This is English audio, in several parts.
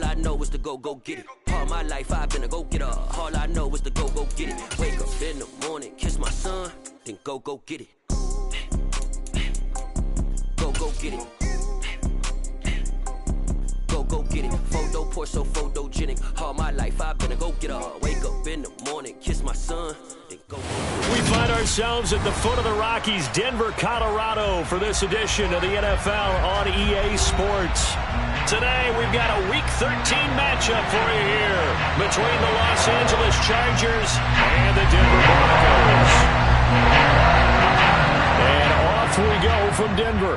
All I know is to go get it. All my life I've been a go-getter. All I know is to go get it. Wake up in the morning, kiss my son, then go get it. Go get it. Go get it. Photo poor, so photogenic. All my life I've been a go-getter. Wake up in the morning, kiss my son, then go get it. We find ourselves at the foot of the Rockies, Denver, Colorado, for this edition of the NFL on EA Sports. Today, we've got a Week 13 matchup for you here between the Los Angeles Chargers and the Denver Broncos. And off we go from Denver.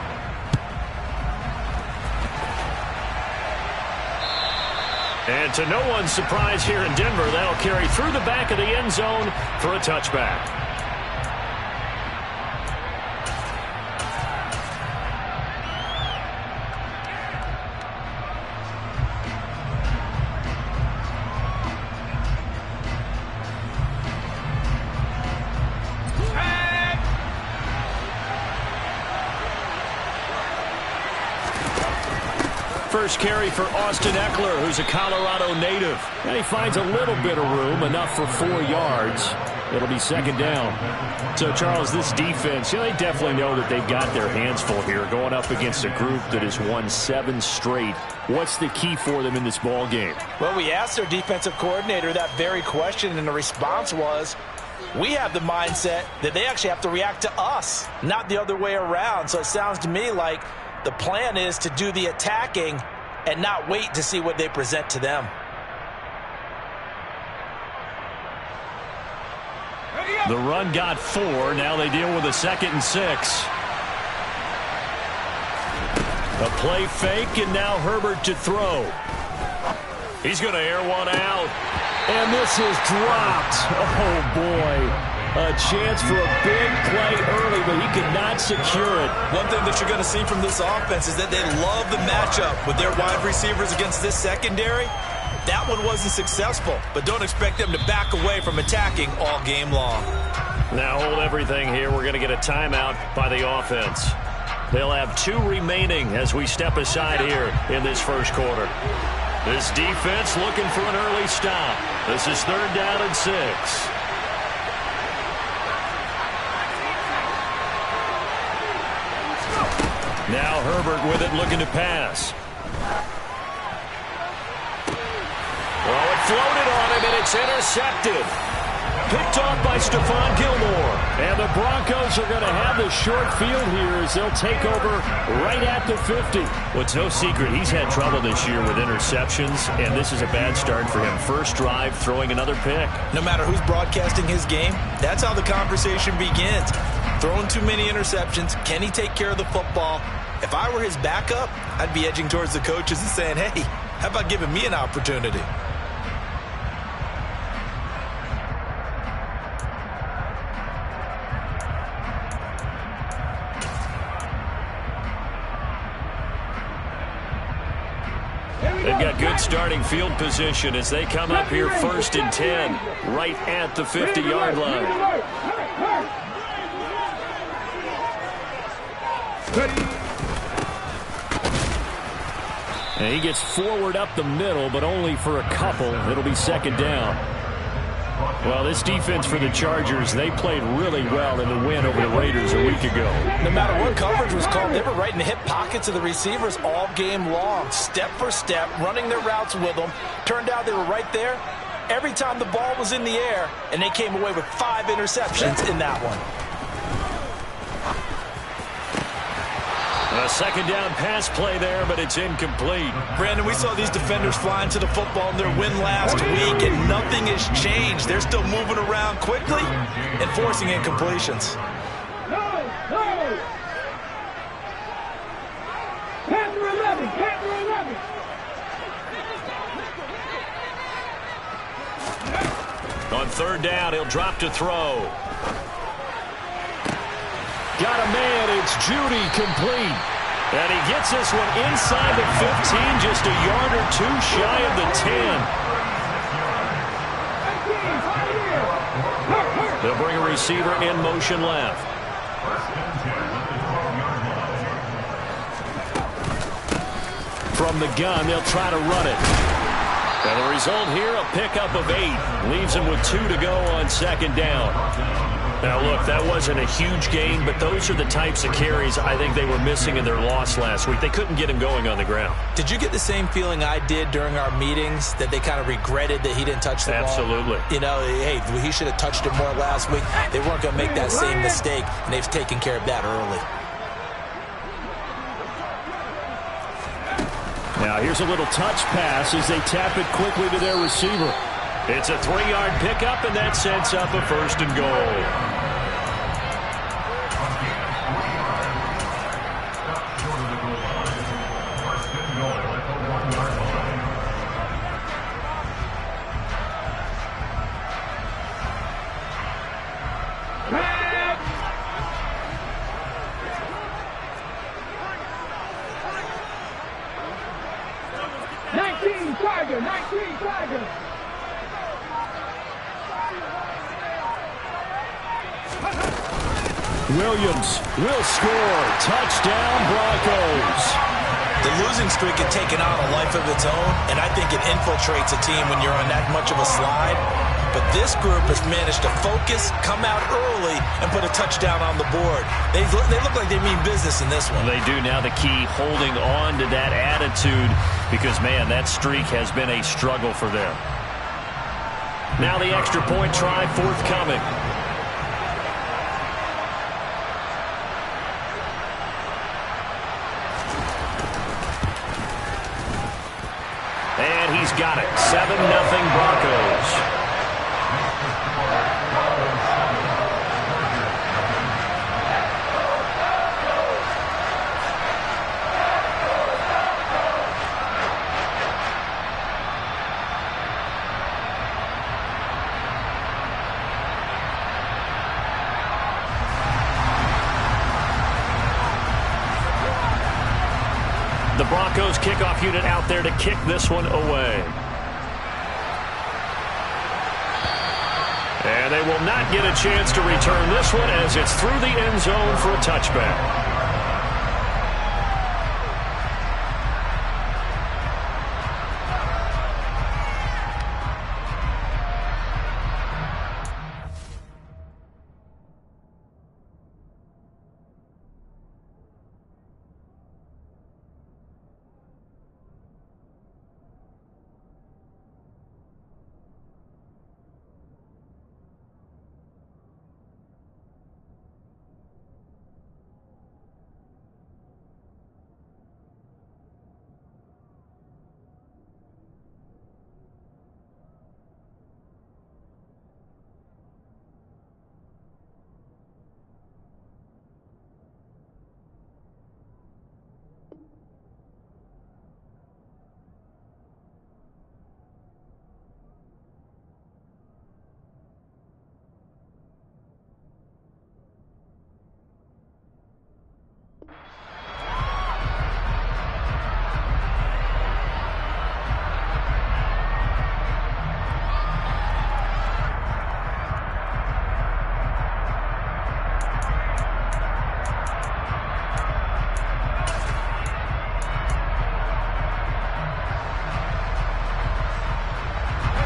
And to no one's surprise here in Denver, that'll carry through the back of the end zone for a touchback. First carry for Austin Eckler, who's a Colorado native. And he finds a little bit of room, enough for 4 yards. It'll be second down. So, Charles, this defense, they definitely know that they've got their hands full here, going up against a group that has won 7 straight. What's the key for them in this ball game? Well, we asked their defensive coordinator that very question, and the response was, we have the mindset that they actually have to react to us, not the other way around. So it sounds to me like the plan is to do the attacking and not wait to see what they present to them. The run got 4. Now they deal with a 2nd and 6. A play fake, and now Herbert to throw. He's going to air one out. And this is dropped. Oh, boy. A chance for a big play early, but he could not secure it. One thing that you're going to see from this offense is that they love the matchup with their wide receivers against this secondary. That one wasn't successful, but don't expect them to back away from attacking all game long. Now hold everything here. We're going to get a timeout by the offense. They'll have 2 remaining as we step aside here in this first quarter. This defense looking for an early stop. This is 3rd down and 6. Now Herbert with it, looking to pass. Oh, it floated on him, and it's intercepted. Picked off by Stephon Gilmore. And the Broncos are going to have the short field here as they'll take over right at the 50. Well, it's no secret he's had trouble this year with interceptions, and this is a bad start for him. First drive, throwing another pick. No matter who's broadcasting his game, that's how the conversation begins. Throwing too many interceptions. Can he take care of the football? If I were his backup, I'd be edging towards the coaches and saying, hey, how about giving me an opportunity? They've got good starting field position as they come up here 1st and 10, right at the 50-yard line. And he gets forward up the middle, but only for a couple. It'll be 2nd down. Well, this defense for the Chargers, they played really well in the win over the Raiders a week ago. No matter what coverage was called, they were right in the hip pockets of the receivers all game long, step for step, running their routes with them. Turned out they were right there every time the ball was in the air, and they came away with 5 interceptions in that one. A 2nd down pass play there, but it's incomplete. Brandon, we saw these defenders flying to the football in their win last week, and nothing has changed. They're still moving around quickly and forcing incompletions. On 3rd down, he'll drop to throw. Got a man, it's Judy, complete. And he gets this one inside the 15, just a yard or 2 shy of the 10. They'll bring a receiver in motion left. From the gun, they'll try to run it. And the result here, a pickup of 8. Leaves them with 2 to go on second down. Now, look, that wasn't a huge gain, but those are the types of carries I think they were missing in their loss last week. They couldn't get him going on the ground. Did you get the same feeling I did during our meetings, that they kind of regretted that he didn't touch the ball? Absolutely. You know, hey, he should have touched it more last week. They weren't going to make that same mistake, and they've taken care of that early. Now here's a little touch pass as they tap it quickly to their receiver. It's a 3-yard pickup, and that sets up a 1st and goal. Williams will score. Touchdown, Broncos. The losing streak had taken on a life of its own, and I think it infiltrates a team when you're on that much of a slide. But this group has managed to focus, come out early, and put a touchdown on the board. They look like they mean business in this one. They do. Now the key, holding on to that attitude, because, man, that streak has been a struggle for them. Now the extra point try forthcoming. And he's got it. 7-0 Broncos. The Broncos kickoff unit out there to kick this one away. And they will not get a chance to return this one as it's through the end zone for a touchback.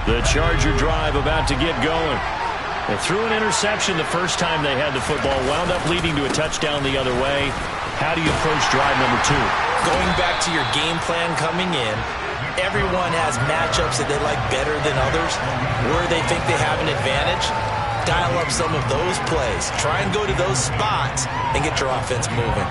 The Charger drive about to get going. They threw an interception the first time they had the football, wound up leading to a touchdown the other way. How do you approach drive number 2? Going back to your game plan coming in, everyone has matchups that they like better than others. Where they think they have an advantage, dial up some of those plays. Try and go to those spots and get your offense moving.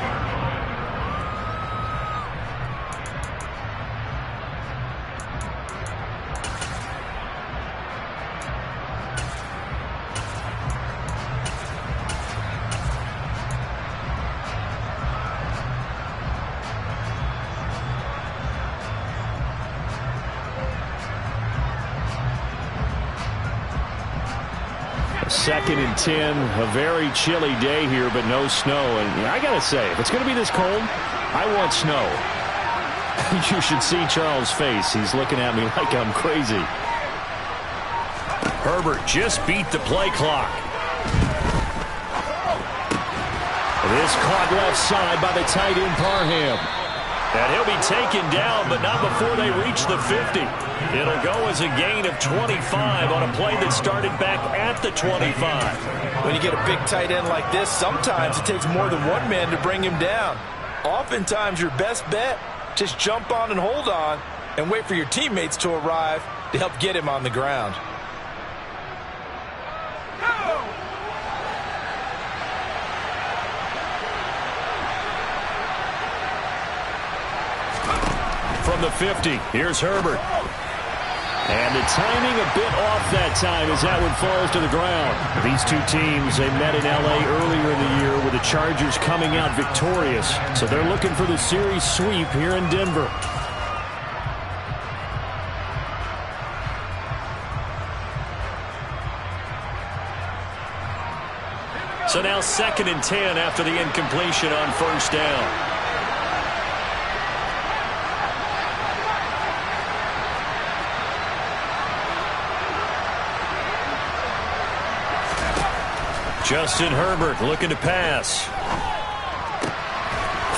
Second and 10, a very chilly day here, but no snow. And I got to say, if it's going to be this cold, I want snow. You should see Charles' face. He's looking at me like I'm crazy. Herbert just beat the play clock. It is caught left side by the tight end Parham. And he'll be taken down, but not before they reach the 50. It'll go as a gain of 25 on a play that started back at the 25. When you get a big tight end like this, sometimes it takes more than one man to bring him down. Oftentimes, your best bet, just jump on and hold on and wait for your teammates to arrive to help get him on the ground. From the 50, here's Herbert. And the timing a bit off that time as that one falls to the ground. These two teams, they met in L.A. earlier in the year with the Chargers coming out victorious. So they're looking for the series sweep here in Denver. So now 2nd and 10 after the incompletion on first down. Justin Herbert looking to pass.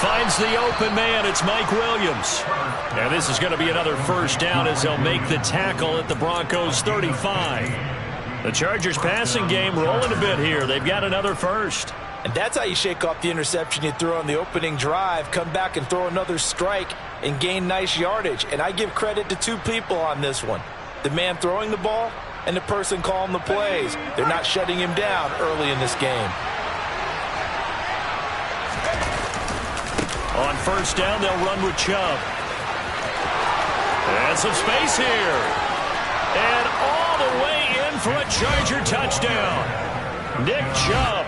Finds the open man. It's Mike Williams. And this is going to be another first down as they'll make the tackle at the Broncos 35. The Chargers passing game rolling a bit here. They've got another first. And that's how you shake off the interception you threw on the opening drive, come back and throw another strike and gain nice yardage. And I give credit to two people on this one. The man throwing the ball and the person calling the plays. They're not shutting him down early in this game. On first down, they'll run with Chubb. And some space here. And all the way in for a Charger touchdown. Nick Chubb,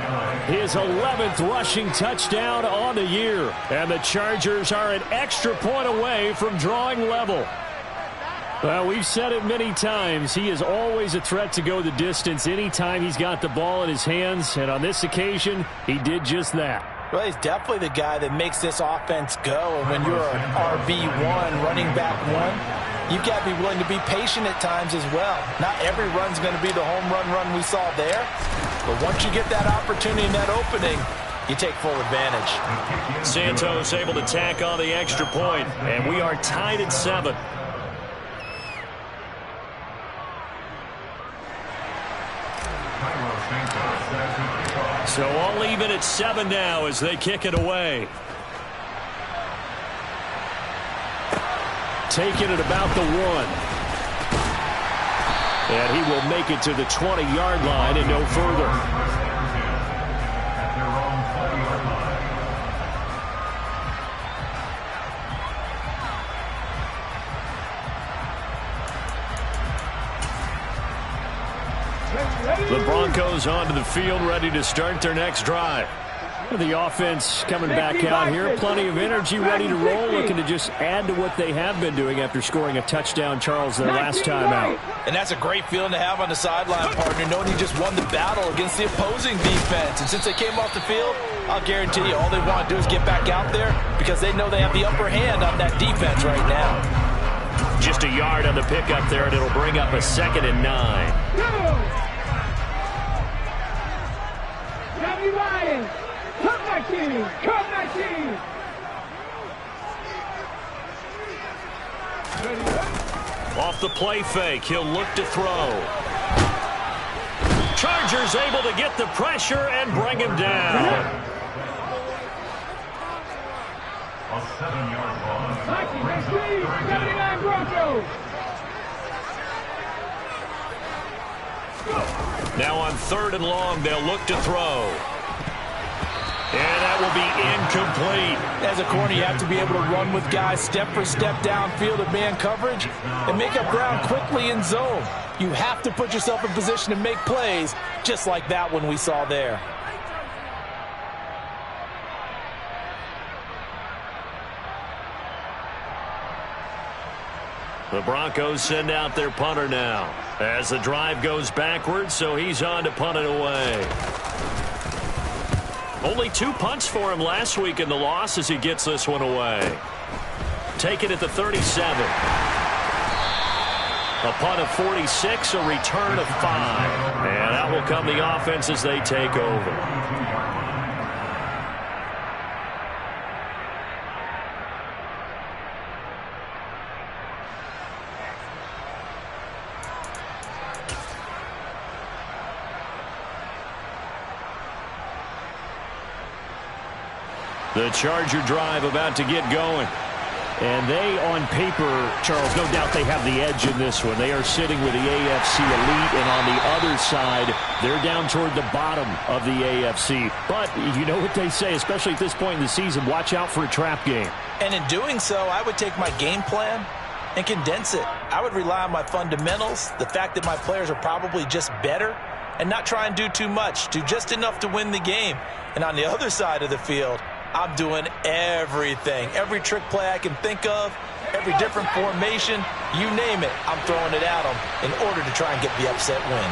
his 11th rushing touchdown on the year. And the Chargers are an extra point away from drawing level. Well, we've said it many times. He is always a threat to go the distance anytime he's got the ball in his hands. And on this occasion, he did just that. Well, he's definitely the guy that makes this offense go. And when you're an RB1, running back one, you've got to be willing to be patient at times as well. Not every run's going to be the home run we saw there. But once you get that opportunity and that opening, you take full advantage. Santos able to tack on the extra point. And we are tied at 7. So all even at 7 now as they kick it away. Taking it about the 1. And he will make it to the 20-yard line and no further. The Broncos onto the field, ready to start their next drive. The offense coming back out here. Plenty of energy, ready to roll, looking to just add to what they have been doing after scoring a touchdown, Charles, their last time out. And that's a great feeling to have on the sideline, partner, knowing you just won the battle against the opposing defense. And since they came off the field, I'll guarantee you all they want to do is get back out there because they know they have the upper hand on that defense right now. Just a yard on the pickup there, and it'll bring up a 2nd and 9. Off the play fake, he'll look to throw. Chargers able to get the pressure and bring him down. A 7-yard loss. 79 Broncos. Now on 3rd and long, they'll look to throw. And that will be incomplete. As a corner, you have to be able to run with guys step for step downfield of man coverage and make up ground quickly in zone. You have to put yourself in position to make plays just like that one we saw there. The Broncos send out their punter now as the drive goes backwards, so he's on to punt it away. Only 2 punts for him last week in the loss as he gets this one away. Taken at the 37. A punt of 46, a return of 5. And that will come the offense as they take over. The Charger drive about to get going. And they, on paper, Charles, no doubt they have the edge in this one. They are sitting with the AFC elite, and on the other side, they're down toward the bottom of the AFC. But you know what they say, especially at this point in the season, watch out for a trap game. And in doing so, I would take my game plan and condense it. I would rely on my fundamentals, the fact that my players are probably just better, and not try and do too much, do just enough to win the game. And on the other side of the field, I'm doing everything. Every trick play I can think of, every different formation, you name it, I'm throwing it at them in order to try and get the upset win.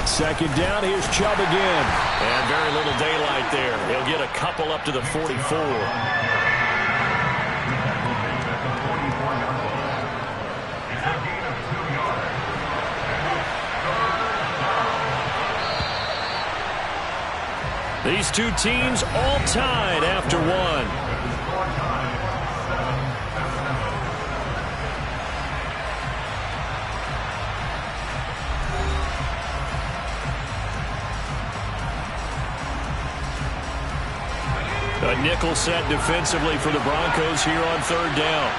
Second down, here's Chubb again. And very little daylight there. He'll get a couple up to the 44. These two teams all tied after one. A nickel set defensively for the Broncos here on third down.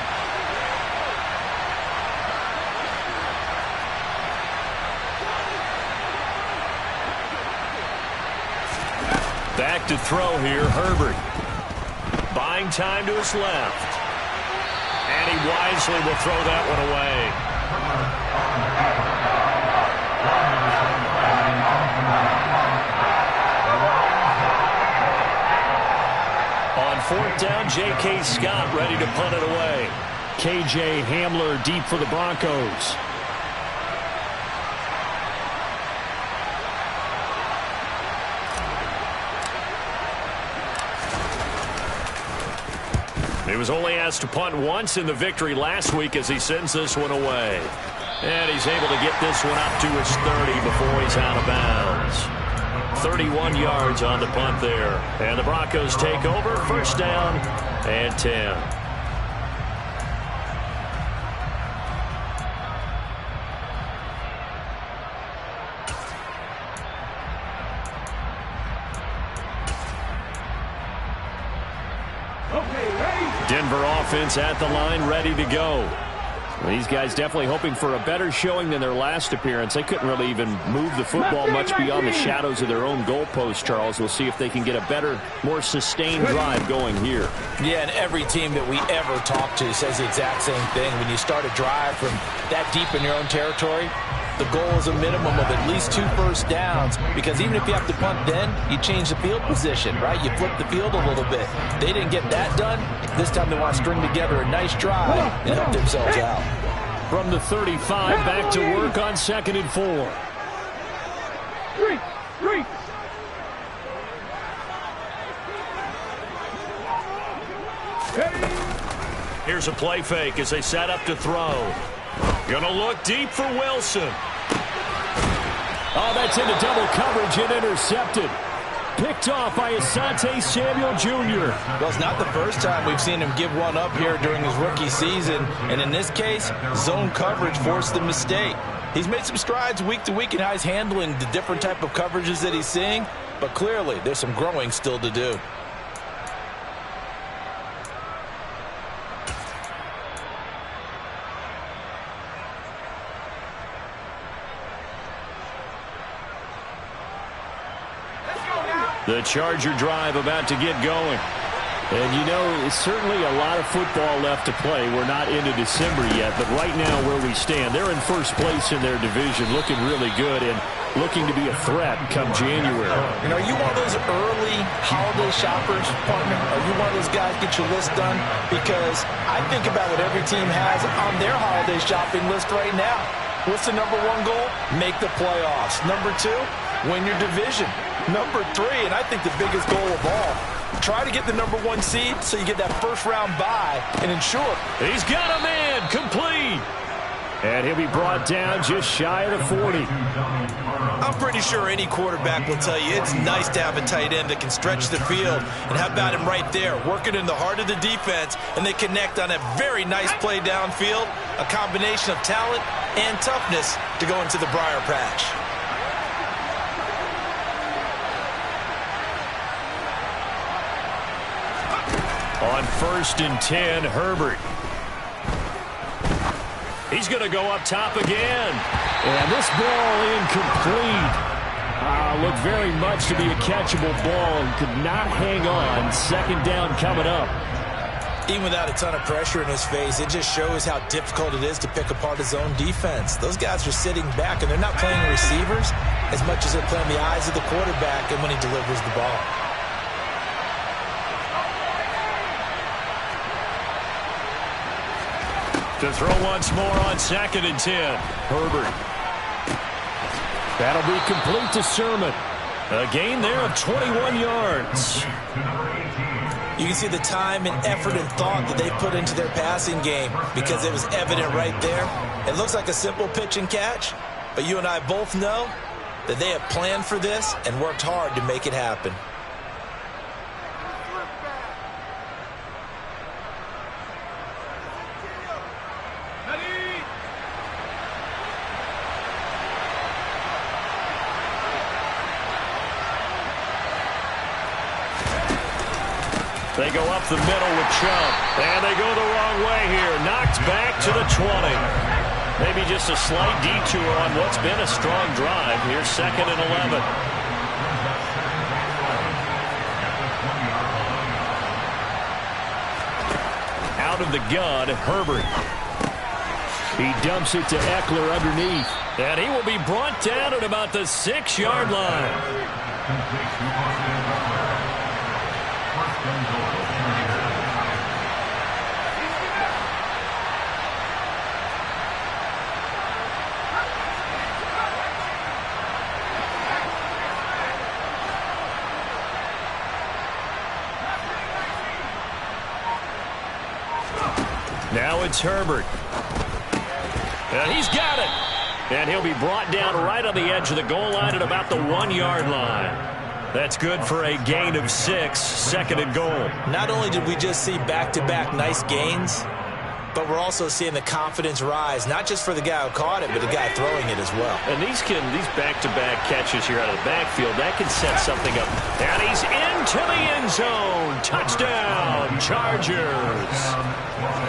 Back to throw here, Herbert. Buying time to his left. And he wisely will throw that one away. On fourth down, J.K. Scott ready to punt it away. K.J. Hamler deep for the Broncos. He was only asked to punt once in the victory last week as he sends this one away. And he's able to get this one up to his 30 before he's out of bounds. 31 yards on the punt there. And the Broncos take over, first down and 10. Denver offense at the line, ready to go. These guys definitely hoping for a better showing than their last appearance. They couldn't really even move the football much beyond the shadows of their own goalpost, Charles. We'll see if they can get a better, more sustained drive going here. Yeah, and every team that we ever talk to says the exact same thing. When you start a drive from that deep in your own territory, the goal is a minimum of at least 2 first downs, because even if you have to punt then, you change the field position, right? You flip the field a little bit. They didn't get that done. This time they want to string together a nice drive and help themselves out. From the 35, back to work on 2nd and 4. Here's a play fake as they set up to throw. Gonna look deep for Wilson. Oh, that's into double coverage and intercepted. Picked off by Asante Samuel Jr. Well, it's not the first time we've seen him give one up here during his rookie season. And in this case, zone coverage forced the mistake. He's made some strides week to week in how he's handling the different type of coverages that he's seeing. But clearly, there's some growing still to do. The Charger drive about to get going. And, you know, it's certainly a lot of football left to play. We're not into December yet, but right now where we stand, they're in first place in their division, looking really good and looking to be a threat come January. You know, are you one of those early holiday shoppers, partner? Are you one of those guys get your list done? Because I think about what every team has on their holiday shopping list right now. What's the number 1 goal? Make the playoffs. Number 2, win your division. Number 3, and I think the biggest goal of all, try to get the number 1 seed so you get that first-round bye and ensure. He's got a man complete. And he'll be brought down just shy of the 40. I'm pretty sure any quarterback will tell you it's nice to have a tight end that can stretch the field. And how about him right there, working in the heart of the defense, and they connect on a very nice play downfield, a combination of talent and toughness to go into the briar patch. On 1st and 10, Herbert. He's going to go up top again. And this ball incomplete. Looked very much to be a catchable ball and could not hang on. 2nd down coming up. Even without a ton of pressure in his face, it just shows how difficult it is to pick apart his own defense. Those guys are sitting back, and they're not playing receivers as much as they're playing the eyes of the quarterback and when he delivers the ball. To throw once more on 2nd and 10. Herbert. That'll be complete to Sermon. A gain there of 21 yards. You can see the time and effort and thought that they put into their passing game because it was evident right there. It looks like a simple pitch and catch, but you and I both know that they have planned for this and worked hard to make it happen. They go up the middle with Chubb, and they go the wrong way here. Knocked back to the 20. Maybe just a slight detour on what's been a strong drive. Here's 2nd and 11. Out of the gun, Herbert. He dumps it to Eckler underneath. And he will be brought down at about the 6-yard line. Now it's Herbert. And he's got it. And he'll be brought down right on the edge of the goal line at about the 1-yard line. That's good for a gain of 6, 2nd and goal. Not only did we just see back-to-back nice gains, but we're also seeing the confidence rise, not just for the guy who caught it, but the guy throwing it as well. And these back-to-back catches here out of the backfield, that can set something up. And he's into the end zone. Touchdown, Chargers.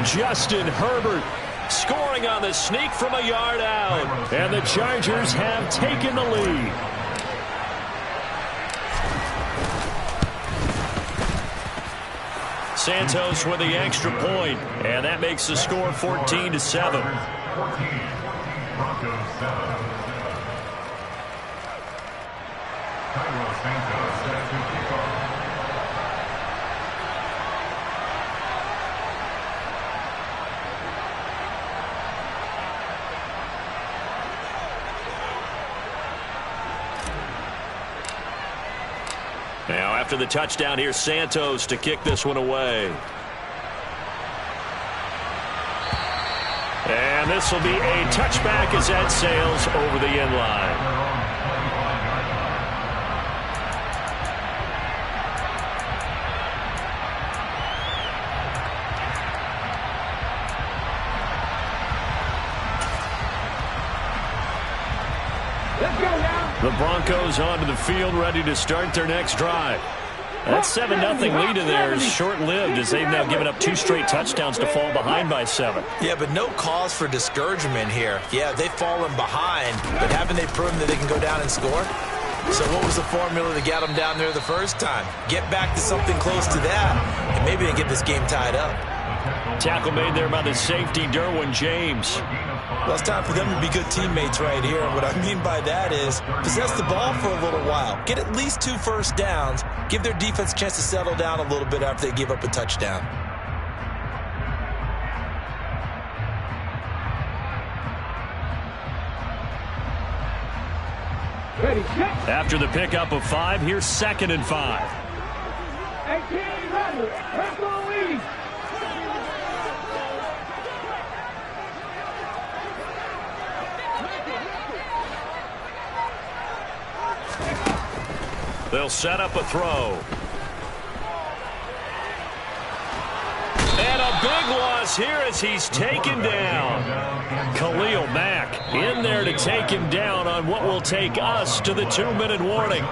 Justin Herbert scoring on the sneak from a yard out. And the Chargers have taken the lead. Santos with the extra point, and that makes the score 14-7. Now, after the touchdown, here's Santos to kick this one away. And this will be a touchback as that sails over the end line. The Broncos onto the field, ready to start their next drive. That 7-0 lead of theirs is short-lived as they've now given up 2 straight touchdowns to fall behind by 7. Yeah, but no cause for discouragement here. Yeah, they've fallen behind, but haven't they proven that they can go down and score? So what was the formula that got them down there the first time? Get back to something close to that, and maybe they get this game tied up. Tackle made there by the safety, Derwin James. Well, it's time for them to be good teammates right here. And what I mean by that is possess the ball for a little while. Get at least 2 first downs. Give their defense a chance to settle down a little bit after they give up a touchdown. After the pickup of 5, here's 2nd and 5. They'll set up a throw. And a big loss here as he's taken down. Khalil Mack in there to take him down on what will take us to the 2-minute warning.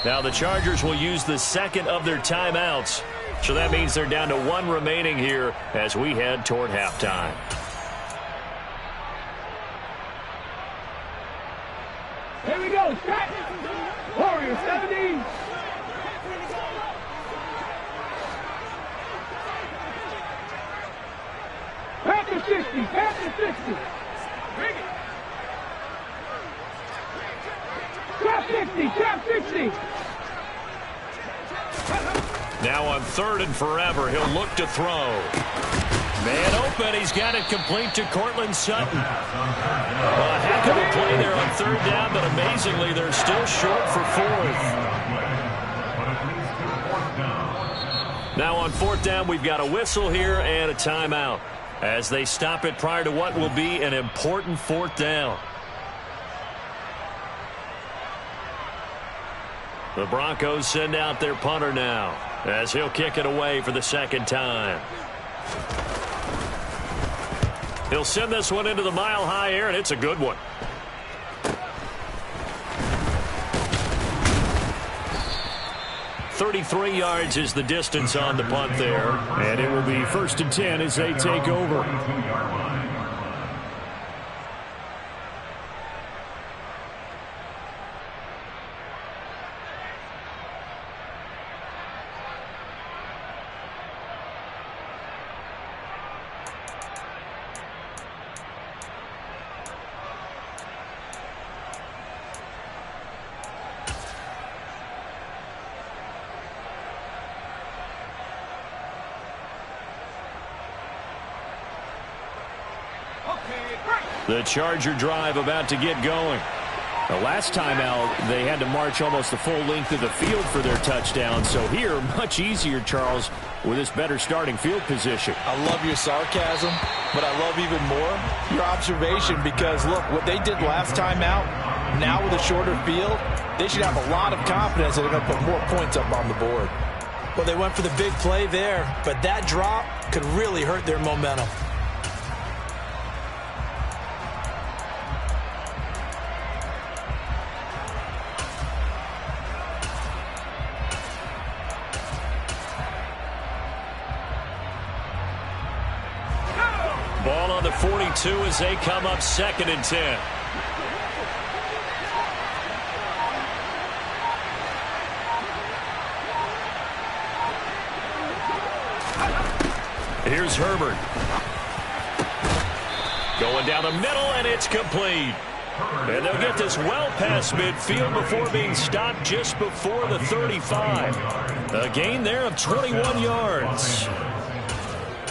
Now the Chargers will use the second of their timeouts. So that means they're down to 1 remaining here as we head toward halftime. Here we go. Set. Warriors 70. Panther 60. Panther 60. Trap 60. Trap 60. Now on 3rd and forever, he'll look to throw. Man open, he's got it complete to Cortland Sutton. A heck of a play there on 3rd down, but amazingly, they're still short for 4th. Now on 4th down, we've got a whistle here and a timeout as they stop it prior to what will be an important 4th down. The Broncos send out their punter now as he'll kick it away for the 2nd time. He'll send this one into the mile-high air, and it's a good one. "33 yards is the distance on the punt there, and it will be 1st and 10 as they take over. The Charger drive about to get going. The last time out, they had to march almost the full length of the field for their touchdown. So here, much easier, Charles, with this better starting field position. I love your sarcasm, but I love even more your observation because, look, what they did last time out, now with a shorter field, they should have a lot of confidence that they're going to put more points up on the board. Well, they went for the big play there, but that drop could really hurt their momentum. Ball on the 42 as they come up 2nd and 10. Here's Herbert. Going down the middle, and it's complete. And they'll get this well past midfield before being stopped just before the 35. A gain there of 21 yards.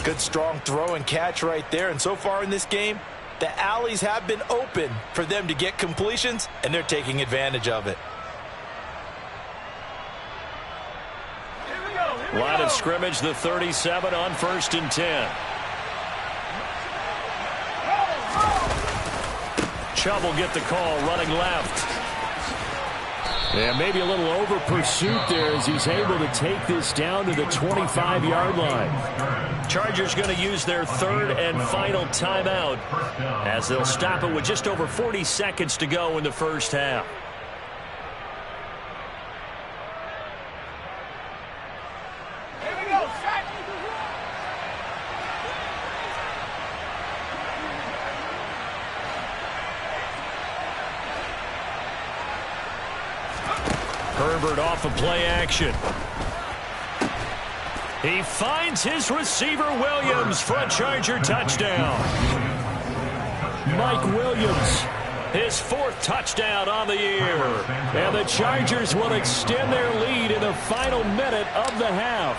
Good strong throw and catch right there. And so far in this game, the alleys have been open for them to get completions, and they're taking advantage of it. Line of scrimmage, the 37 on 1st and 10. Chubb will get the call running left. And maybe a little over pursuit there as he's able to take this down to the 25-yard line. Chargers going to use their 3rd and final timeout as they'll stop it with just over 40 seconds to go in the first half. Herbert off of play action. He finds his receiver Williams for a Charger touchdown. Mike Williams, his 4th touchdown on the year. And the Chargers will extend their lead in the final minute of the half.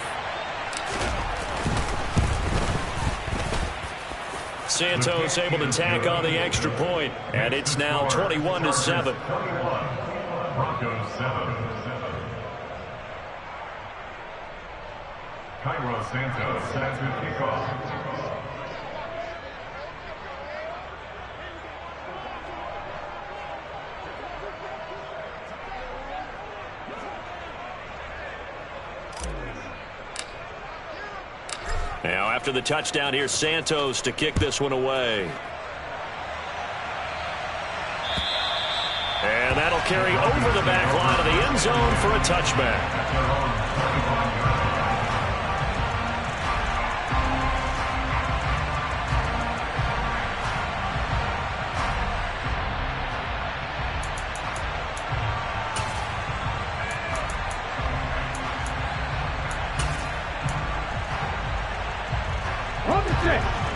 Santos able to tack on the extra point, and it's now 21-7. Broncos 7. Cairo Santos set to kickoff. Now after the touchdown, here's Santos to kick this one away. And that'll carry over the back line of the end zone for a touchback.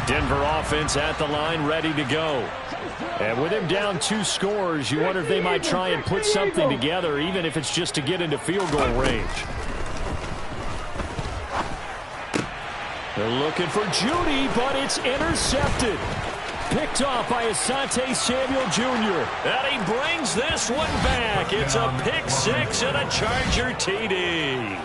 Denver offense at the line, ready to go. And with him down 2 scores, you wonder if they might try and put something together, even if it's just to get into field goal range. They're looking for Judy, but it's intercepted. Picked off by Asante Samuel Jr. And he brings this one back. It's a pick 6 and a Charger TD.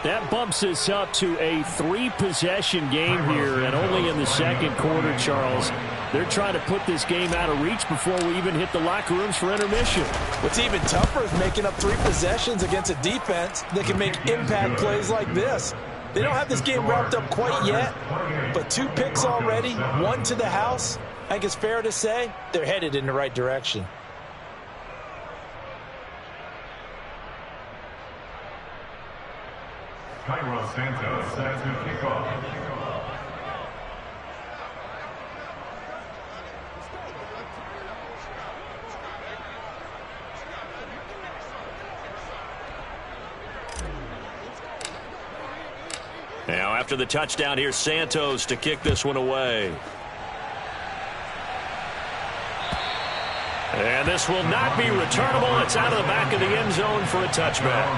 That bumps us up to a 3-possession game here, and only in the second quarter, Charles. They're trying to put this game out of reach before we even hit the locker rooms for intermission. What's even tougher is making up 3 possessions against a defense that can make impact plays like this. They don't have this game wrapped up quite yet, but 2 picks already, 1 to the house. I think it's fair to say they're headed in the right direction. Cairo Santos set to kickoff. Now after the touchdown, here's Santos to kick this one away. And this will not be returnable. It's out of the back of the end zone for a touchback.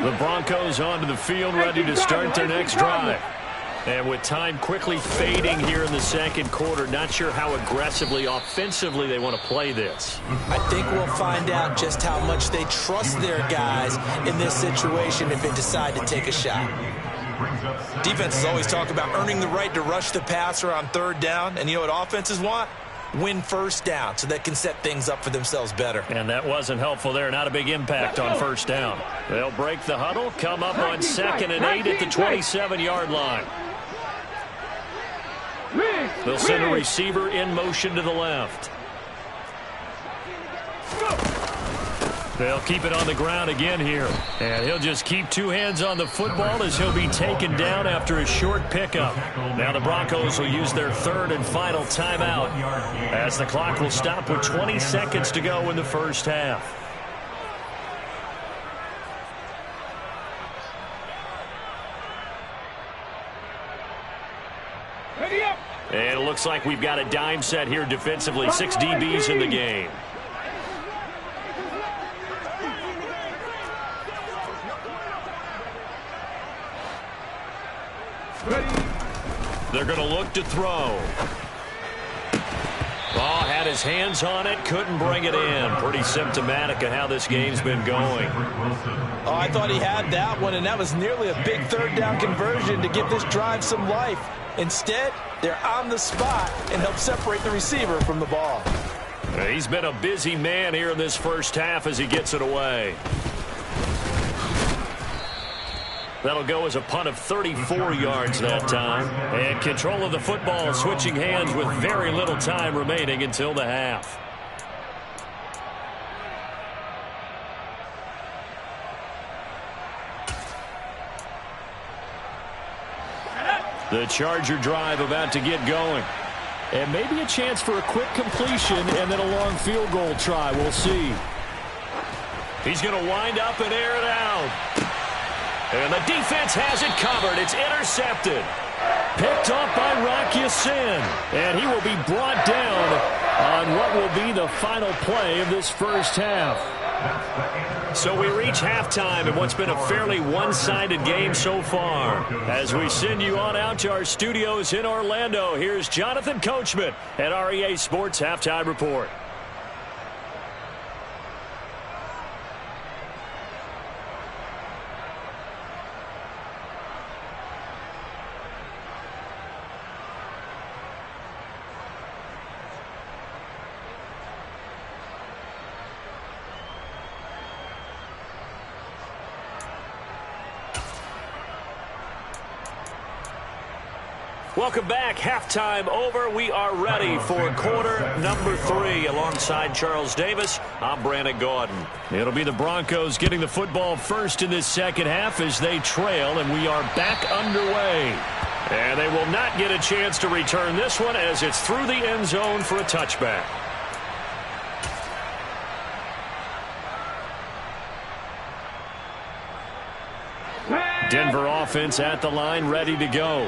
The Broncos onto the field, ready to start their next drive. And with time quickly fading here in the second quarter, not sure how aggressively, offensively they want to play this. I think we'll find out just how much they trust their guys in this situation if they decide to take a shot. Defenses always talk about earning the right to rush the passer on 3rd down. And you know what offenses want? Win 1st down so they can set things up for themselves better. And that wasn't helpful there. Not a big impact on 1st down. They'll break the huddle, come up on 2nd and 8 at the 27-yard line. They'll send a receiver in motion to the left. They'll keep it on the ground again here. And he'll just keep 2 hands on the football as he'll be taken down after a short pickup. Now the Broncos will use their 3rd and final timeout as the clock will stop with 20 seconds to go in the first half. And it looks like we've got a dime set here defensively. 6 DBs in the game. They're going to look to throw. Oh, had his hands on it, couldn't bring it in. Pretty symptomatic of how this game's been going. Oh, I thought he had that one, and that was nearly a big 3rd down conversion to give this drive some life. Instead, they're on the spot and help separate the receiver from the ball. He's been a busy man here in this first half as he gets it away. That'll go as a punt of 34 yards that time. And control of the football switching hands with very little time remaining until the half. The Charger drive about to get going. And maybe a chance for a quick completion and then a long field goal try. We'll see. He's going to wind up and air it out. And the defense has it covered. It's intercepted. Picked off by Rocky Sin. And he will be brought down on what will be the final play of this first half. So we reach halftime in what's been a fairly one-sided game so far. As we send you on out to our studios in Orlando, here's Jonathan Coachman at REA Sports Halftime Report. Welcome back. Halftime over. We are ready for quarter number 3. Alongside Charles Davis, I'm Brandon Gordon. It'll be the Broncos getting the football first in this second half as they trail, and we are back underway. And they will not get a chance to return this one as it's through the end zone for a touchback. Denver offense at the line, ready to go.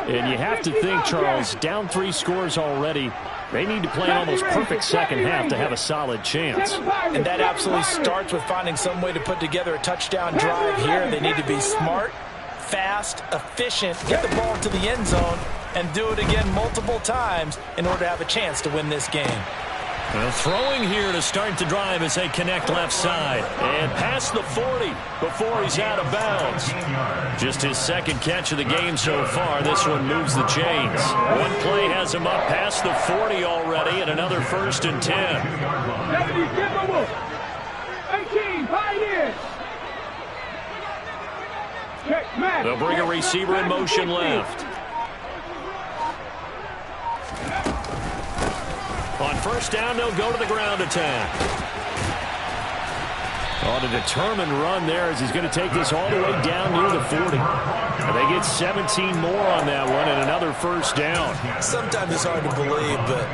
And you have to think, Charles, down 3 scores already. They need to play an almost perfect second half to have a solid chance. And that absolutely starts with finding some way to put together a touchdown drive here. They need to be smart, fast, efficient, get the ball to the end zone, and do it again multiple times in order to have a chance to win this game. Well, throwing here to start the drive as they connect left side. And past the 40 before he's out of bounds. Just his second catch of the game so far. This one moves the chains. One play has him up past the 40 already, and another 1st and 10. 18, Pioneers. They'll bring a receiver in motion left. On first down, they'll go to the ground attack. On a determined run there as he's going to take this all the way down near the 40. And they get 17 more on that one and another first down. Sometimes it's hard to believe, but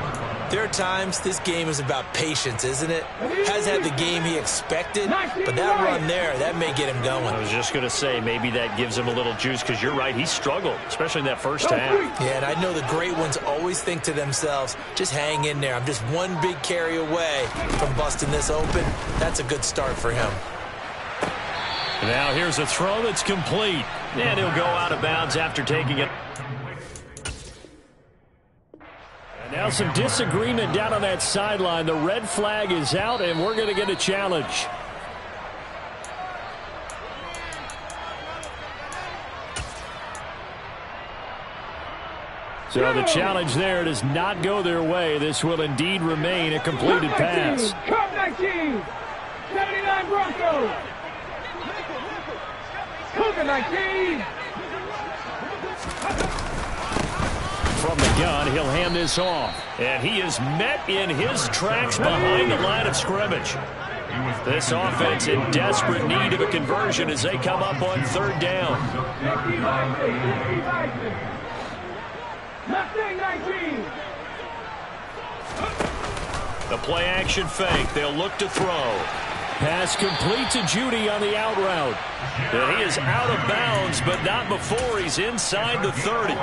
there are times this game is about patience, isn't it? Hasn't had the game he expected, but that run there, that may get him going. I was just going to say, maybe that gives him a little juice because you're right, he struggled, especially in that first half. Yeah, and I know the great ones always think to themselves, just hang in there. I'm just one big carry away from busting this open. That's a good start for him. Now here's a throw that's complete, and he'll go out of bounds after taking it. Now some disagreement down on that sideline. The red flag is out, and we're going to get a challenge. So the challenge there does not go their way. This will indeed remain a completed pass. Cup 19, 79 Broncos. Cougar 19. From the gun, he'll hand this off. And he is met in his tracks behind the line of scrimmage. This offense in desperate need of a conversion as they come up on 3rd down. The play action fake. They'll look to throw. Pass complete to Judy on the out route. And he is out of bounds, but not before he's inside the 30.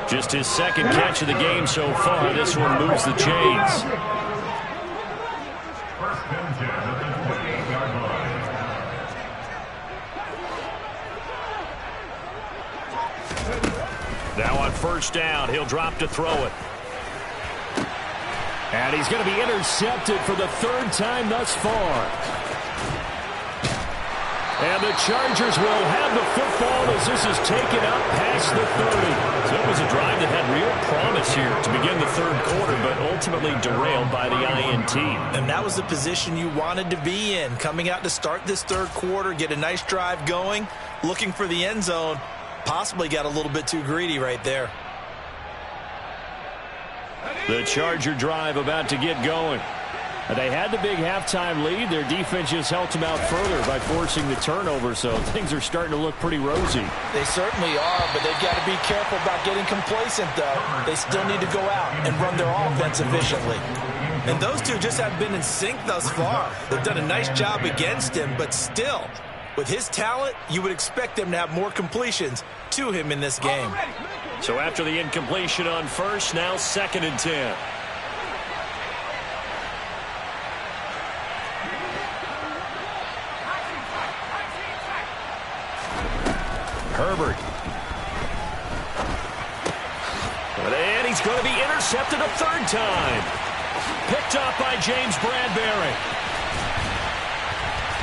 Just his second catch of the game so far. This one moves the chains. Now on first down, he'll drop to throw it. And he's going to be intercepted for the 3rd time thus far. And the Chargers will have the football as this is taken up past the 30. So it was a drive that had real promise here to begin the 3rd quarter, but ultimately derailed by the INT. And that was the position you wanted to be in. Coming out to start this 3rd quarter, get a nice drive going, looking for the end zone. Possibly got a little bit too greedy right there. The Charger drive about to get going. They had the big halftime lead. Their defense just helped them out further by forcing the turnover, so things are starting to look pretty rosy. They certainly are, but they've got to be careful about getting complacent, though. They still need to go out and run their offense efficiently. And those two just haven't been in sync thus far. They've done a nice job against him, but still, with his talent, you would expect them to have more completions to him in this game. So after the incompletion on first, now 2nd and 10. Herbert. And he's going to be intercepted a 3rd time. Picked up by James Bradbury.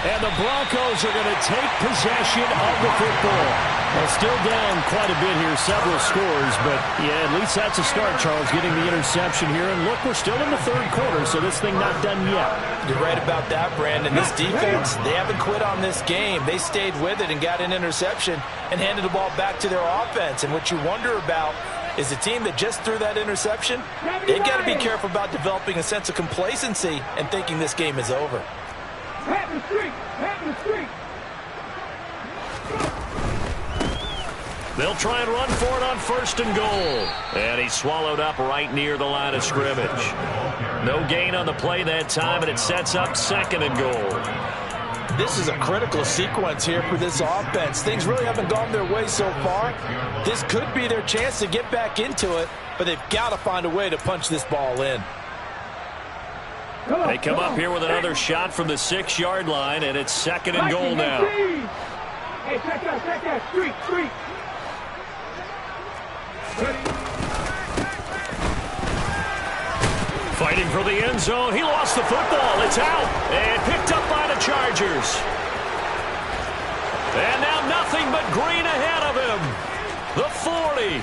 And the Broncos are going to take possession of the football. Well, still down quite a bit here, several scores, but yeah, at least that's a start, Charles, getting the interception here. And look, we're still in the 3rd quarter, so this thing not done yet. You're right about that, Brandon. This defense, they haven't quit on this game. They stayed with it and got an interception and handed the ball back to their offense. And what you wonder about is the team that just threw that interception, they've got to be careful about developing a sense of complacency and thinking this game is over. They'll try and run for it on 1st and goal. And he's swallowed up right near the line of scrimmage. No gain on the play that time, and it sets up 2nd and goal. This is a critical sequence here for this offense. Things really haven't gone their way so far. This could be their chance to get back into it, but they've got to find a way to punch this ball in. They come up here with another shot from the 6-yard line, and it's 2nd and goal now. Hey, check that, street. Fighting for the end zone. He lost the football. It's out. And picked up by the Chargers. And now nothing but green ahead of him. The 40.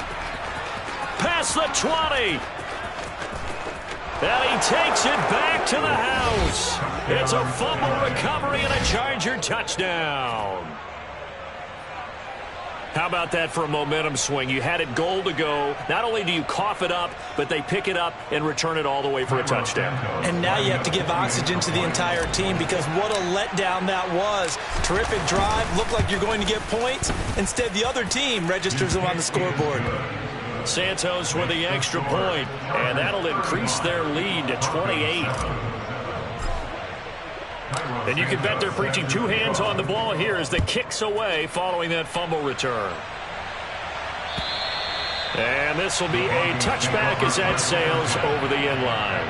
Past the 20. And he takes it back to the house. It's a fumble recovery and a Charger touchdown. How about that for a momentum swing? You had it goal to go. Not only do you cough it up, but they pick it up and return it all the way for a touchdown. And now you have to give oxygen to the entire team because what a letdown that was. Terrific drive. Looked like you're going to get points. Instead, the other team registers them on the scoreboard. Santos with the extra point, and that'll increase their lead to 28. And you can bet they're preaching 2 hands on the ball here as the kick's away following that fumble return. And this will be a touchback as that sails over the end line.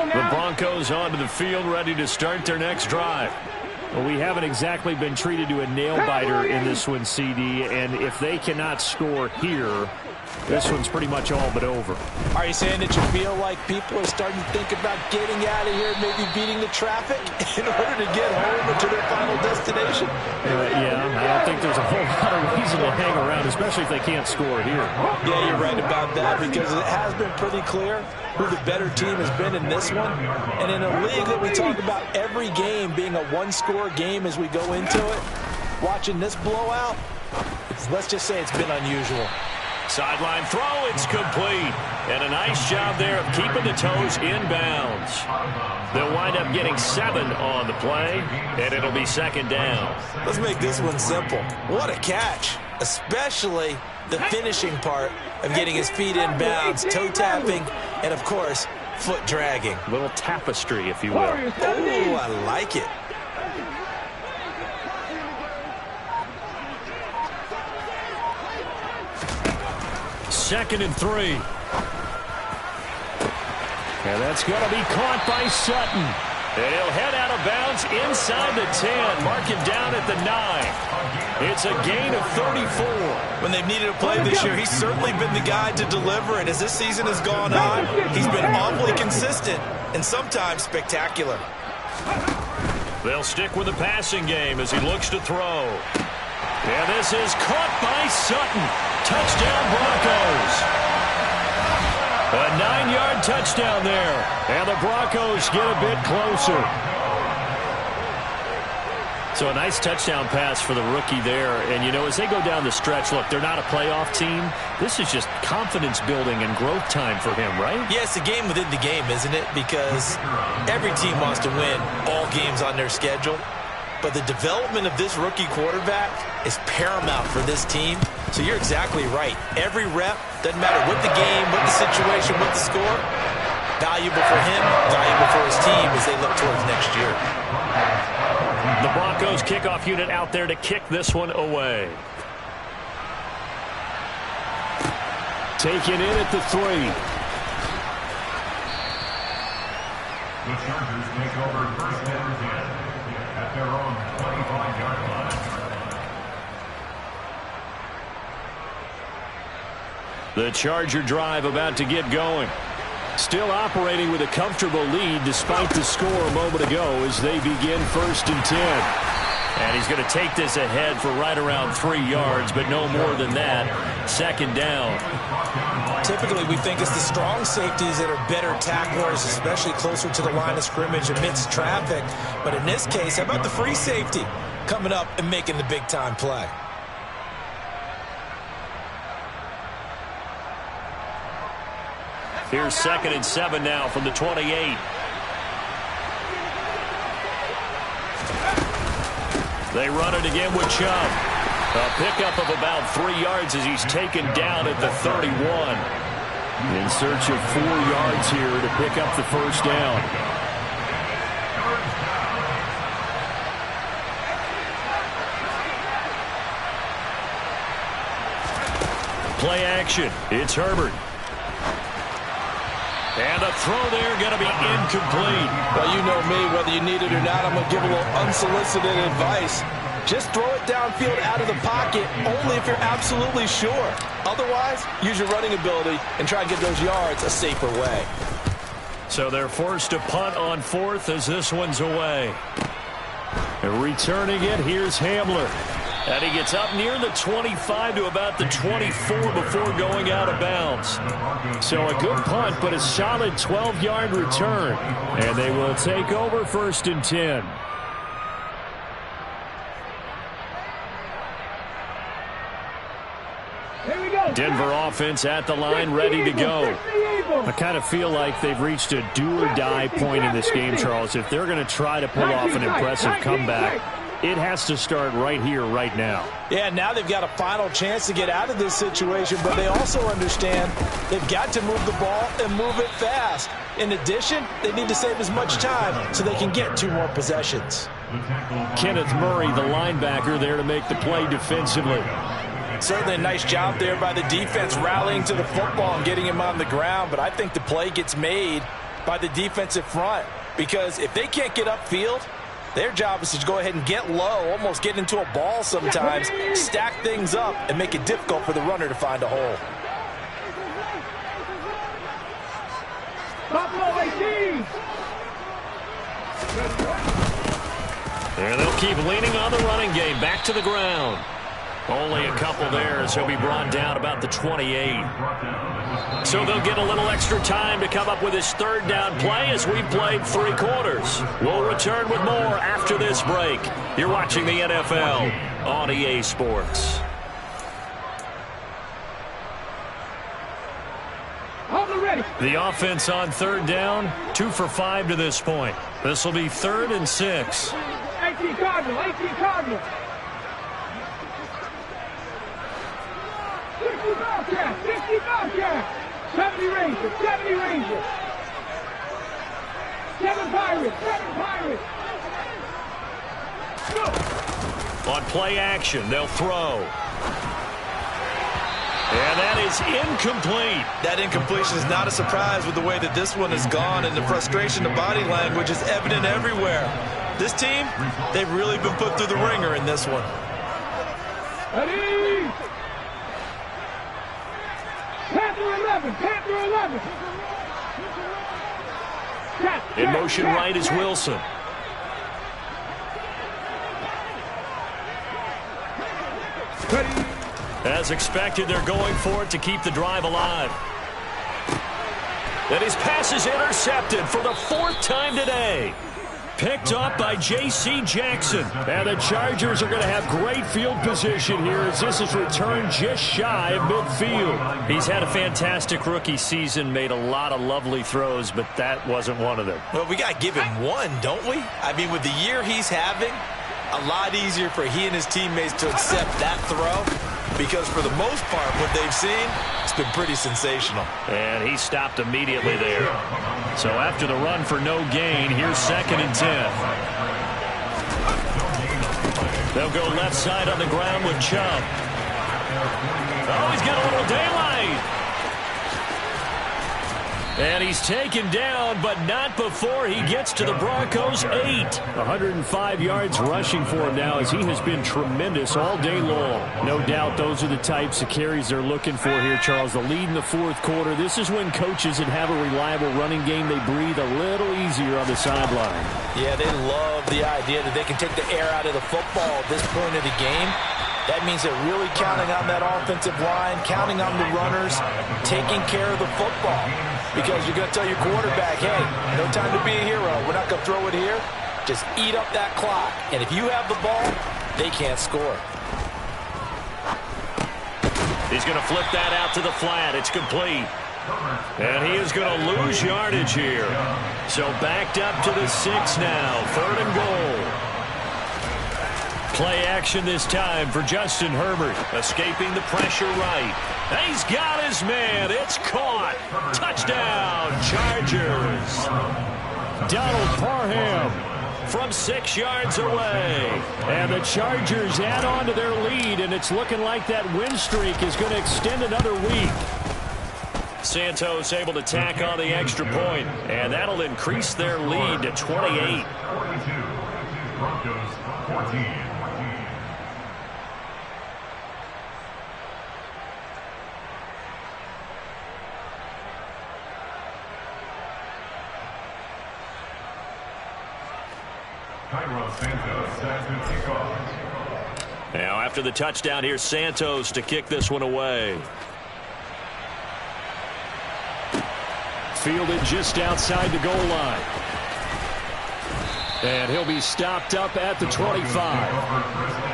The Broncos onto the field, ready to start their next drive. Well, we haven't exactly been treated to a nail-biter in this one, CD, and if they cannot score here, this one's pretty much all but over. Are you saying that you feel like people are starting to think about getting out of here, maybe beating the traffic in order to get home or to their final destination? Yeah, I don't think there's a whole lot of reason to hang around, especially if they can't score here. Yeah, you're right about that because it has been pretty clear who the better team has been in this one. And in a league that we talk about every game being a one-score game as we go into it, watching this blowout, let's just say it's been unusual. Sideline throw, it's complete. And a nice job there of keeping the toes in bounds. They'll wind up getting 7 on the play, and it'll be 2nd down. Let's make this one simple. What a catch, especially the finishing part of getting his feet in bounds, toe tapping, and of course, foot dragging. A little tapestry, if you will. Oh, I like it. Second and 3. And that's going to be caught by Sutton. And he'll head out of bounds inside the 10. Mark him down at the 9. It's a gain of 34. When they've needed a play this year, he's certainly been the guy to deliver. And as this season has gone on, he's been awfully consistent and sometimes spectacular. They'll stick with the passing game as he looks to throw. And this is caught by Sutton. Touchdown Broncos. A 9-yard touchdown there. And the Broncos get a bit closer. So a nice touchdown pass for the rookie there. And, you know, as they go down the stretch, look, they're not a playoff team. This is just confidence building and growth time for him, right? Yeah, it's a game within the game, isn't it? Because every team wants to win all games on their schedule. But the development of this rookie quarterback is paramount for this team. So you're exactly right. Every rep, doesn't matter what the game, what the situation, what the score, valuable for him, valuable for his team as they look towards next year. The Broncos kickoff unit out there to kick this one away. Taken in at the 3. The Chargers take over first and 10 at their own 25-yard line. The Charger drive about to get going. Still operating with a comfortable lead despite the score a moment ago as they begin first and 10. And he's going to take this ahead for right around 3 yards, but no more than that. Second down. Typically, we think it's the strong safeties that are better tacklers, especially closer to the line of scrimmage amidst traffic. But in this case, how about the free safety coming up and making the big-time play? Here's 2nd and 7 now from the 28. They run it again with Chubb. A pickup of about 3 yards as he's taken down at the 31. In search of 4 yards here to pick up the first down. Play action. It's Herbert. And a throw there going to be incomplete. Well, you know me, whether you need it or not, I'm going to give a little unsolicited advice. Just throw it downfield out of the pocket only if you're absolutely sure. Otherwise, use your running ability and try and get those yards a safer way. So they're forced to punt on 4th as this one's away. And returning it, here's Hamler. And he gets up near the 25 to about the 24 before going out of bounds. So a good punt, but a solid 12-yard return. And they will take over first and 10. Denver offense at the line, ready to go. I kind of feel like they've reached a do-or-die point in this game, Charles. If they're going to try to pull off an impressive comeback, it has to start right here, right now. Yeah, now they've got a final chance to get out of this situation, but they also understand they've got to move the ball and move it fast. In addition, they need to save as much time so they can get 2 more possessions. Kenneth Murray, the linebacker, there to make the play defensively. Certainly a nice job there by the defense rallying to the football and getting him on the ground, but I think the play gets made by the defensive front because if they can't get upfield, their job is to go ahead and get low, almost get into a ball sometimes, stack things up, and make it difficult for the runner to find a hole. And they'll keep leaning on the running game. Back to the ground. Only a couple there as he'll be brought down about the 28. So they'll get a little extra time to come up with his 3rd down play as we've played 3 quarters. We'll return with more after this break. You're watching the NFL on EA Sports. The offense on 3rd down, 2 for 5 to this point. This will be 3rd and 6. 18 Cardinal, 18 Cardinal. 65 yards, 70 Rangers, 70 Rangers. 7 Pirates, 7 Pirates. Go. On play action, they'll throw. And that is incomplete. That incompletion is not a surprise with the way that this one has gone, and the frustration, the body language is evident everywhere. This team, they've really been put through the ringer in this one. Ready? Panther 11, Panther 11. In motion right is Wilson. Ready? As expected, they're going for it to keep the drive alive. And his pass is intercepted for the 4th time today. Picked up by J.C. Jackson. And the Chargers are going to have great field position here as this is returned just shy of midfield. He's had a fantastic rookie season, made a lot of lovely throws, but that wasn't one of them. Well, we got to give him one, don't we? I mean, with the year he's having, a lot easier for he and his teammates to accept that throw because for the most part, what they've seen, it's been pretty sensational. And he stopped immediately there. So after the run for no gain, here's 2nd and 10. They'll go left side on the ground with Chubb. Oh, he's got a little daylight. And he's taken down, but not before he gets to the Broncos' 8. 105 yards rushing for him now as he has been tremendous all day long. No doubt those are the types of carries they're looking for here, Charles. The lead in the 4th quarter. This is when coaches that have a reliable running game, they breathe a little easier on the sideline. Yeah, they love the idea that they can take the air out of the football at this point of the game. That means they're really counting on that offensive line, counting on the runners, taking care of the football. Because you're going to tell your quarterback, hey, no time to be a hero. We're not going to throw it here. Just eat up that clock. And if you have the ball, they can't score. He's going to flip that out to the flat. It's complete. And he is going to lose yardage here. So backed up to the 6 now. 3rd and goal. Play action this time for Justin Herbert. Escaping the pressure right. He's got his man. It's caught. Touchdown, Chargers. Donald Parham from 6 yards away. And the Chargers add on to their lead, and it's looking like that win streak is going to extend another week. Santos able to tack on the extra point, and that'll increase their lead to 28. 42. Broncos 14. Now after the touchdown, here's Santos to kick this one away. Fielded just outside the goal line. And he'll be stopped up at the 25.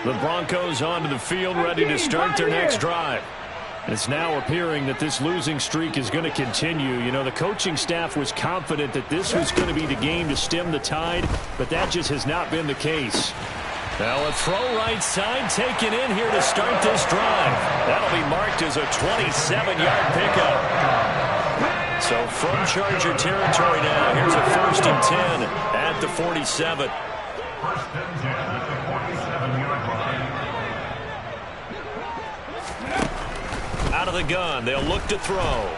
The Broncos onto the field, ready to start their next drive. It's now appearing that this losing streak is going to continue. You know, the coaching staff was confident that this was going to be the game to stem the tide, but that just has not been the case. Now a throw right side taken in here to start this drive. That'll be marked as a 27-yard pickup. So from Charger territory now, here's a 1st and 10 at the 47. 1st and 10 at the 47-yard line. Out of the gun, they'll look to throw.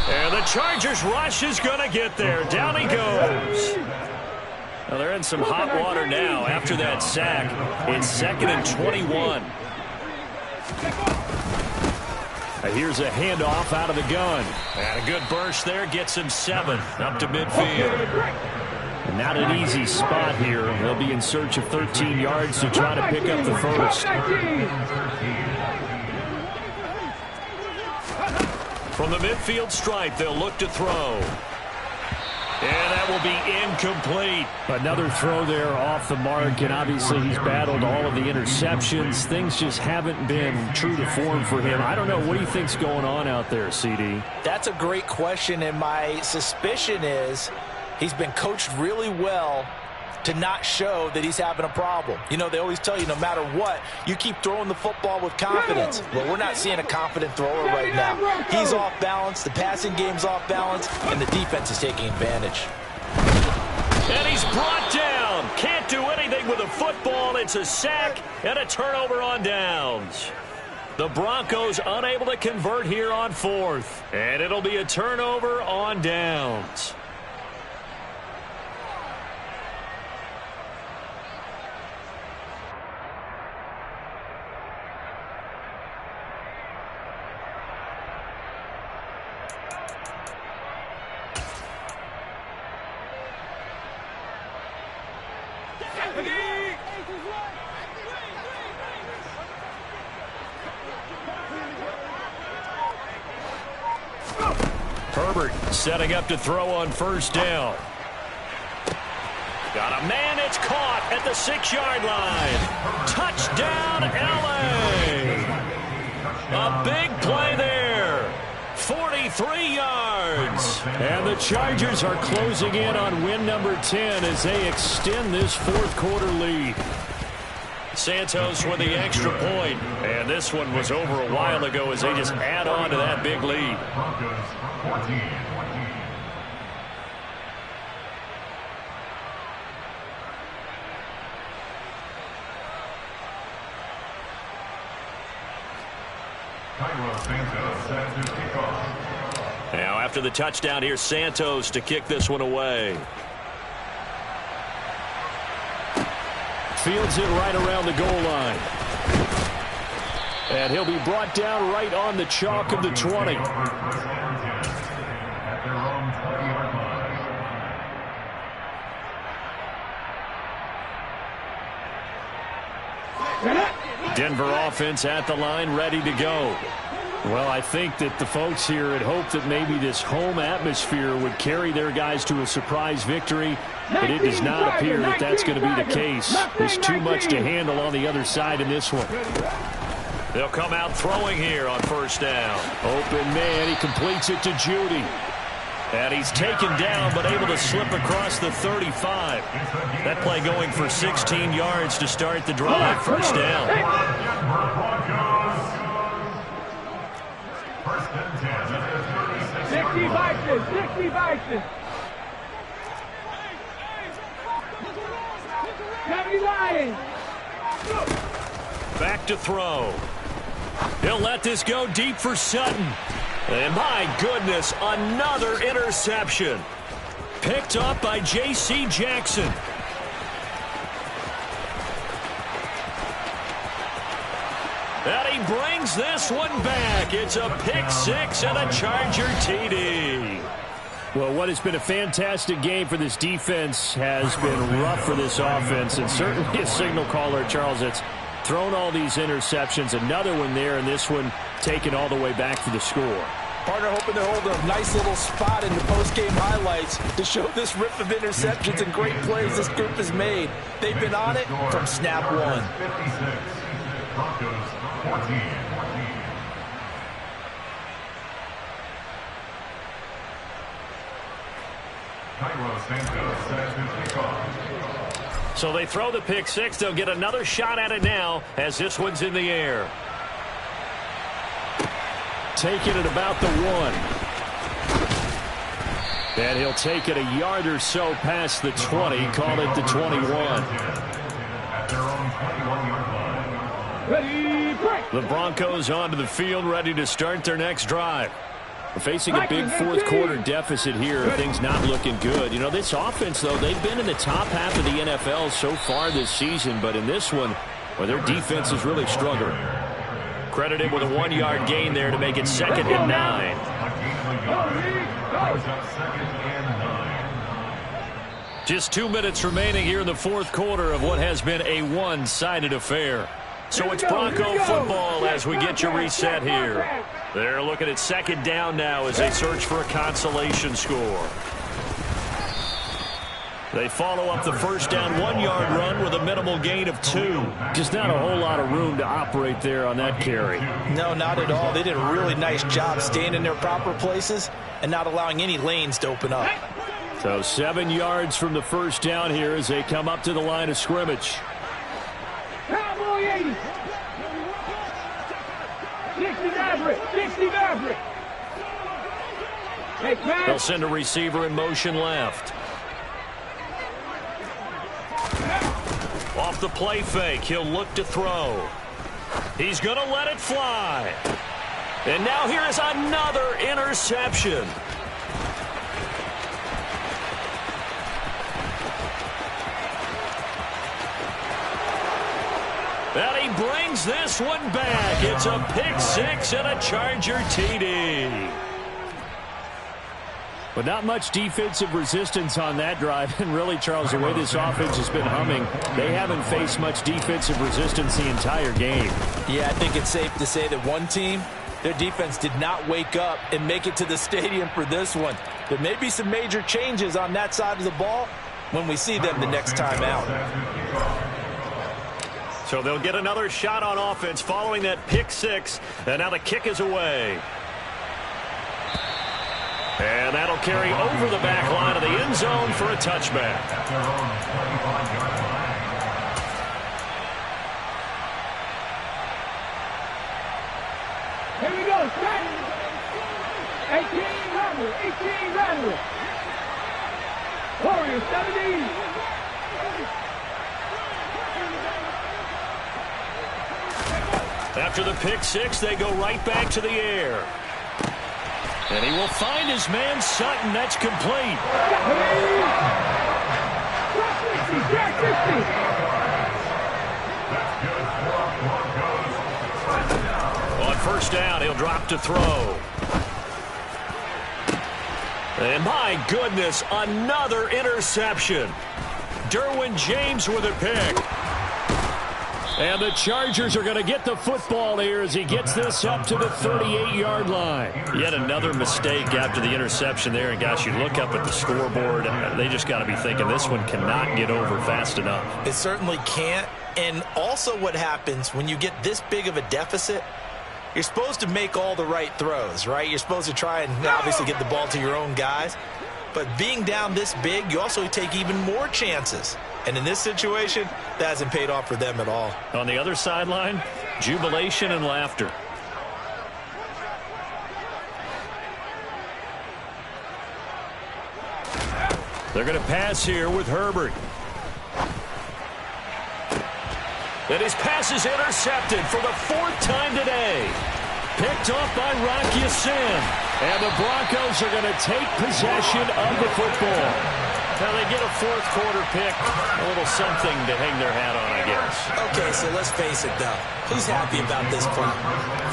And the Chargers rush is going to get there. Down he goes. Well, they're in some hot water now after that sack. It's 2nd and 21. Here's a handoff out of the gun. And a good burst there gets him 7 up to midfield. Not an easy spot here. They'll be in search of 13 yards to try to pick up the first. From the midfield stripe, they'll look to throw. And that will be incomplete. Another throw there off the mark, and obviously he's battled all of the interceptions. Things just haven't been true to form for him. I don't know. What do you think's going on out there, CD? That's a great question, and my suspicion is he's been coached really well to not show that he's having a problem. You know, they always tell you no matter what, you keep throwing the football with confidence. Well, we're not seeing a confident thrower right now. He's off balance, the passing game's off balance, and the defense is taking advantage. And he's brought down. Can't do anything with the football. It's a sack and a turnover on downs. The Broncos unable to convert here on 4th. And it'll be a turnover on downs. Herbert setting up to throw on first down. Got a man, it's caught at the 6-yard line. Touchdown, L.A. A big play there. 43 yards. And the Chargers are closing in on win number 10 as they extend this fourth quarter lead. Santos with the extra point. And this one was over a while ago as they just add on to that big lead. Broncos 14. Now after the touchdown, here's Santos to kick this one away. Fields it right around the goal line. And he'll be brought down right on the chalk of the 20. Denver offense at the line, ready to go. Well, I think that the folks here had hoped that maybe this home atmosphere would carry their guys to a surprise victory, but it does not appear that that's going to be the case. There's too much to handle on the other side in this one. They'll come out throwing here on first down. Open man, he completes it to Judy. And he's taken down, but able to slip across the 35. That play going for 16 yards to start the drive. First down. First and 10 at the 60 Vikings, 60 Vikings. 70 Lions. Back to throw. He'll let this go deep for Sutton. And my goodness, another interception. Picked up by J.C. Jackson. And he brings this one back. It's a pick six and a Charger TD. Well, what has been a fantastic game for this defense has been rough for this offense. And certainly a signal caller, Charles, that's thrown all these interceptions. Another one there, and this one taken all the way back for the score. Partner hoping to hold a nice little spot in the post-game highlights to show this rip of interceptions and great plays this group has made. They've been on it from snap one. 56. Broncos 14. Cairo Santos set to kick off. So they throw the pick six. They'll get another shot at it now as this one's in the air. Taking it about the 1. And he'll take it a yard or so past the 20. Call it the 21. At their own 21-yard line. Ready, break. The Broncos onto the field, ready to start their next drive. We're facing a big fourth quarter deficit here. Things not looking good. You know, this offense, though, they've been in the top half of the NFL so far this season. But in this one, well, their defense is really struggling. Credited with a 1-yard gain there to make it 2nd and 9. Just 2 minutes remaining here in the fourth quarter of what has been a one-sided affair. So it's Bronco football as we get you reset here. They're looking at 2nd down now as they search for a consolation score. They follow up the first down 1-yard run with a minimal gain of 2. Just not a whole lot of room to operate there on that carry. No, not at all. They did a really nice job staying in their proper places and not allowing any lanes to open up. So 7 yards from the first down here as they come up to the line of scrimmage. Cowboy 80. 60 Maverick, 60 Maverick. They'll send a receiver in motion left. Off the play fake, he'll look to throw. He's going to let it fly. And now here is another interception. And he brings this one back. It's a pick six and a Charger TD. But not much defensive resistance on that drive. And really, Charles, the way this offense has been humming, they haven't faced much defensive resistance the entire game. Yeah, I think it's safe to say that one team, their defense did not wake up and make it to the stadium for this one. There may be some major changes on that side of the ball when we see them the next time out. So they'll get another shot on offense following that pick six. And now the kick is away. And that'll carry over the back line of the end zone for a touchback. Here we go, set. 18 Randall. Warriors 70. After the pick six, they go right back to the air. And he will find his man Sutton. That's complete. On first down, he'll drop to throw. And my goodness, another interception. Derwin James with a pick. And the Chargers are going to get the football here as he gets this up to the 38-yard line. Yet another mistake after the interception there. And, gosh, you look up at the scoreboard, and they just got to be thinking this one cannot get over fast enough. It certainly can't. And also what happens when you get this big of a deficit, you're supposed to make all the right throws, right? You're supposed to try and obviously get the ball to your own guys. But being down this big, you also take even more chances. And in this situation, that hasn't paid off for them at all. On the other sideline, jubilation and laughter. They're going to pass here with Herbert. And his pass is intercepted for the fourth time today. Picked off by Rock Ya-Sin. And the Broncos are going to take possession of the football. Now they get a fourth quarter pick, a little something to hang their hat on, I guess. Okay, so let's face it, though. Who's happy about this play?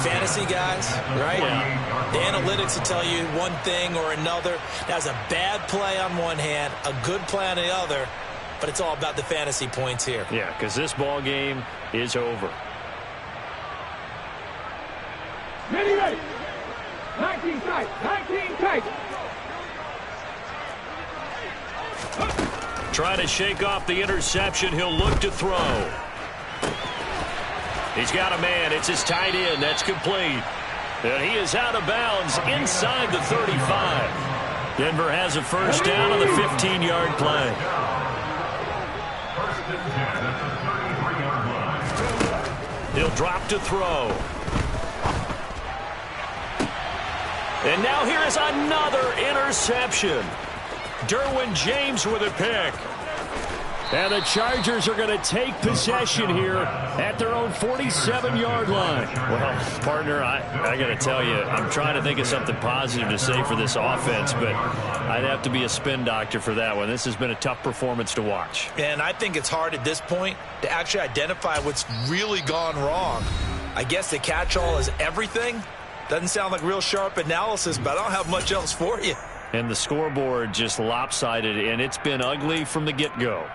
Fantasy guys, right? Yeah. The analytics will tell you one thing or another. That's a bad play on one hand, a good play on the other, but it's all about the fantasy points here. Yeah, because this ball game is over. Mini race. 19 tight. Trying to shake off the interception. He'll look to throw. He's got a man. It's his tight end. That's complete. And he is out of bounds inside the 35. Denver has a first down on the 15-yard play. He'll drop to throw. And now here is another interception. Derwin James with a pick. And the Chargers are going to take possession here at their own 47-yard line. Well, partner, I got to tell you, I'm trying to think of something positive to say for this offense, but I'd have to be a spin doctor for that one. This has been a tough performance to watch. And I think it's hard at this point to actually identify what's really gone wrong. I guess the catch-all is everything. Doesn't sound like real sharp analysis, but I don't have much else for you. And the scoreboard just lopsided, and it's been ugly from the get-go.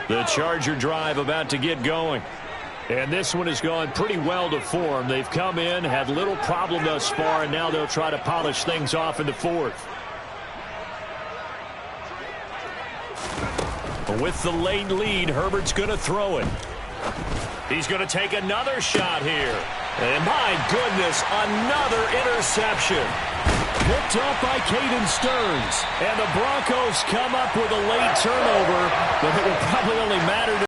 The Charger drive about to get going. And this one has gone pretty well to form. They've come in, had little problem thus far, and now they'll try to polish things off in the fourth. With the late lead, Herbert's going to throw it. He's going to take another shot here. And my goodness, another interception. Picked off by Caden Stearns. And the Broncos come up with a late turnover, but it will probably only matter to